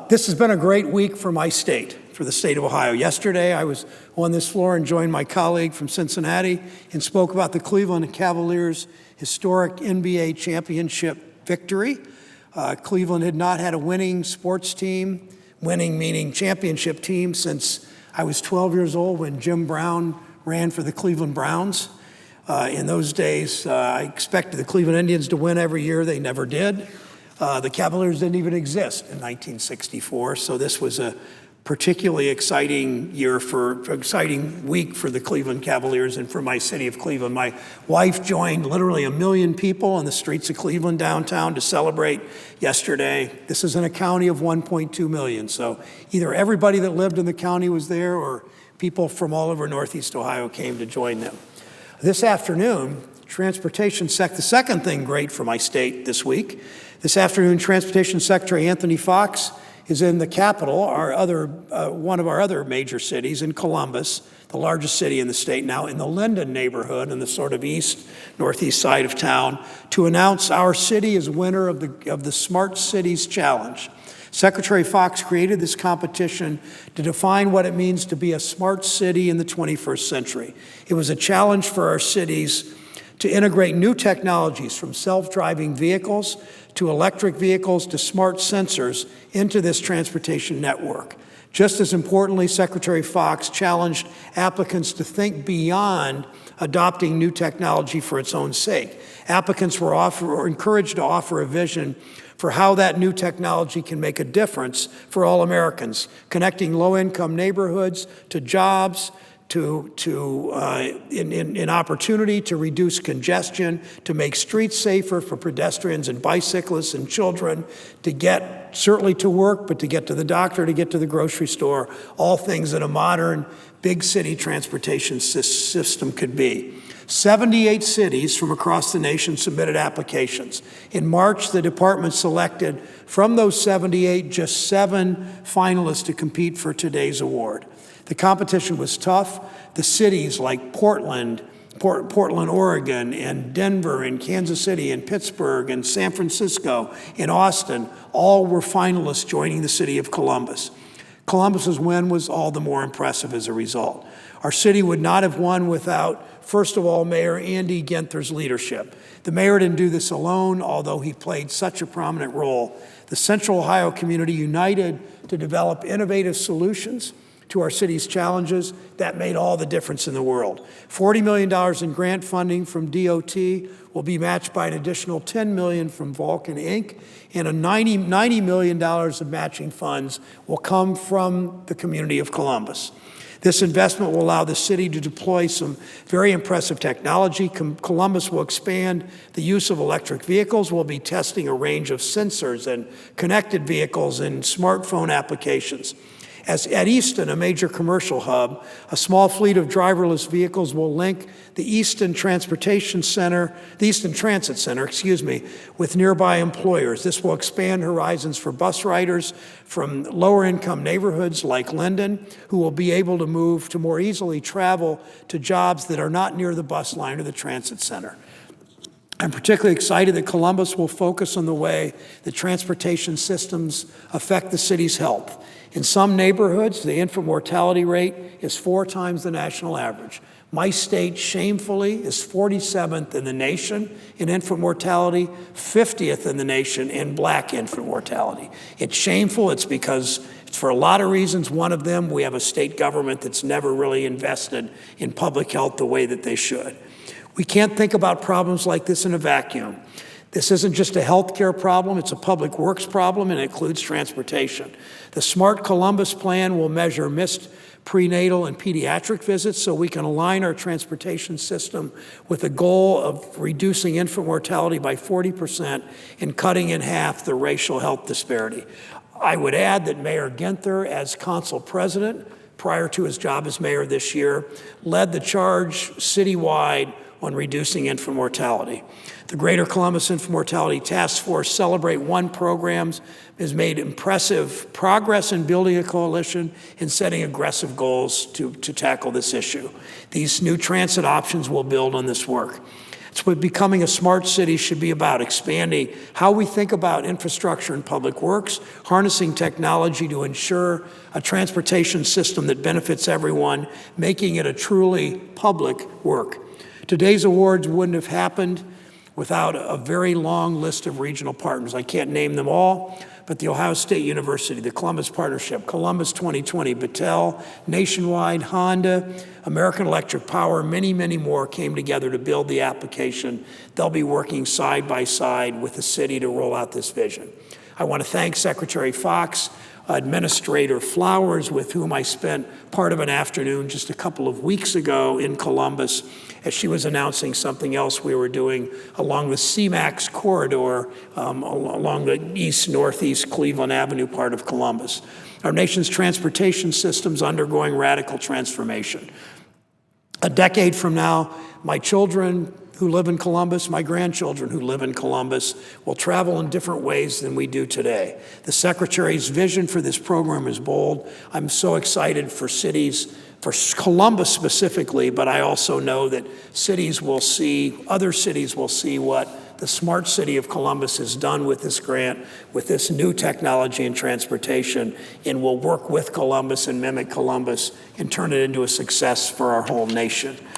This has been a great week for my state, for the state of Ohio. Yesterday, I was on this floor and joined my colleague from Cincinnati and spoke about the Cleveland Cavaliers' historic NBA championship victory. Cleveland had not had a winning sports team, winning meaning championship team, since I was 12 years old when Jim Brown ran for the Cleveland Browns. In those days, I expected the Cleveland Indians to win every year. They never did. The Cavaliers didn't even exist in 1964, so this was a particularly exciting week for the Cleveland Cavaliers and for my city of Cleveland. My wife joined literally 1 million people on the streets of Cleveland downtown to celebrate yesterday. This is in a county of 1.2 million, so either everybody that lived in the county was there or people from all over Northeast Ohio came to join them. This afternoon, the second thing great for my state this week, this afternoon, Transportation Secretary Anthony Foxx is in the capital, one of our other major cities, in Columbus, the largest city in the state now, in the Linden neighborhood in the sort of northeast side of town, to announce our city as winner of the Smart Cities Challenge. Secretary Foxx created this competition to define what it means to be a smart city in the 21st century. It was a challenge for our cities to integrate new technologies, from self-driving vehicles to electric vehicles to smart sensors, into this transportation network. Just as importantly, Secretary Foxx challenged applicants to think beyond adopting new technology for its own sake. Applicants were encouraged to offer a vision for how that new technology can make a difference for all Americans, connecting low-income neighborhoods to jobs, in opportunity to reduce congestion, to make streets safer for pedestrians and bicyclists and children, to get certainly to work, but to get to the doctor, to get to the grocery store, all things that a modern big city transportation system could be. 78 cities from across the nation submitted applications. In March, the department selected from those 78 just 7 finalists to compete for today's award. The competition was tough. The cities like Portland, Oregon, and Denver, and Kansas City, and Pittsburgh, and San Francisco, and Austin, all were finalists joining the city of Columbus. Columbus's win was all the more impressive as a result. Our city would not have won without, first of all, Mayor Andy Ginther's leadership. The mayor didn't do this alone, although he played such a prominent role. The Central Ohio community united to develop innovative solutions to our city's challenges. That made all the difference in the world. $40 million in grant funding from DOT will be matched by an additional $10 million from Vulcan Inc., and $90 million of matching funds will come from the community of Columbus. This investment will allow the city to deploy some very impressive technology. Columbus will expand the use of electric vehicles. We'll be testing a range of sensors and connected vehicles and smartphone applications. As at Easton, a major commercial hub, a small fleet of driverless vehicles will link the Easton Transit Center, with nearby employers. This will expand horizons for bus riders from lower income neighborhoods like Linden, who will be able to move to more easily travel to jobs that are not near the bus line or the transit center. I'm particularly excited that Columbus will focus on the way the transportation systems affect the city's health. In some neighborhoods, the infant mortality rate is 4 times the national average. My state, shamefully, is 47th in the nation in infant mortality, 50th in the nation in Black infant mortality. It's shameful. It's because it's for a lot of reasons. One of them, we have a state government that's never really invested in public health the way that they should. We can't think about problems like this in a vacuum. This isn't just a healthcare problem, it's a public works problem, and it includes transportation. The Smart Columbus Plan will measure missed prenatal and pediatric visits so we can align our transportation system with the goal of reducing infant mortality by 40% and cutting in half the racial health disparity. I would add that Mayor Ginther, as council president, prior to his job as mayor this year, led the charge citywide on reducing infant mortality. The Greater Columbus Infant Mortality Task Force Celebrate One programs has made impressive progress in building a coalition and setting aggressive goals to tackle this issue. These new transit options will build on this work. It's what becoming a smart city should be about, expanding how we think about infrastructure and public works, harnessing technology to ensure a transportation system that benefits everyone, making it a truly public work. Today's awards wouldn't have happened without a very long list of regional partners. I can't name them all, but the Ohio State University, the Columbus Partnership, Columbus 2020, Battelle, Nationwide, Honda, American Electric Power, many, many more came together to build the application. They'll be working side by side with the city to roll out this vision. I want to thank Secretary Fox, Administrator Flowers, with whom I spent part of an afternoon just a couple of weeks ago in Columbus as she was announcing something else we were doing along the CMAX corridor along the east-northeast Cleveland Avenue part of Columbus. Our nation's transportation system's undergoing radical transformation. A decade from now, my children who live in Columbus, my grandchildren who live in Columbus, will travel in different ways than we do today. The Secretary's vision for this program is bold. I'm so excited for cities, for Columbus specifically, but I also know that other cities will see what the smart city of Columbus has done with this grant, with this new technology in transportation, and will work with Columbus and mimic Columbus and turn it into a success for our whole nation.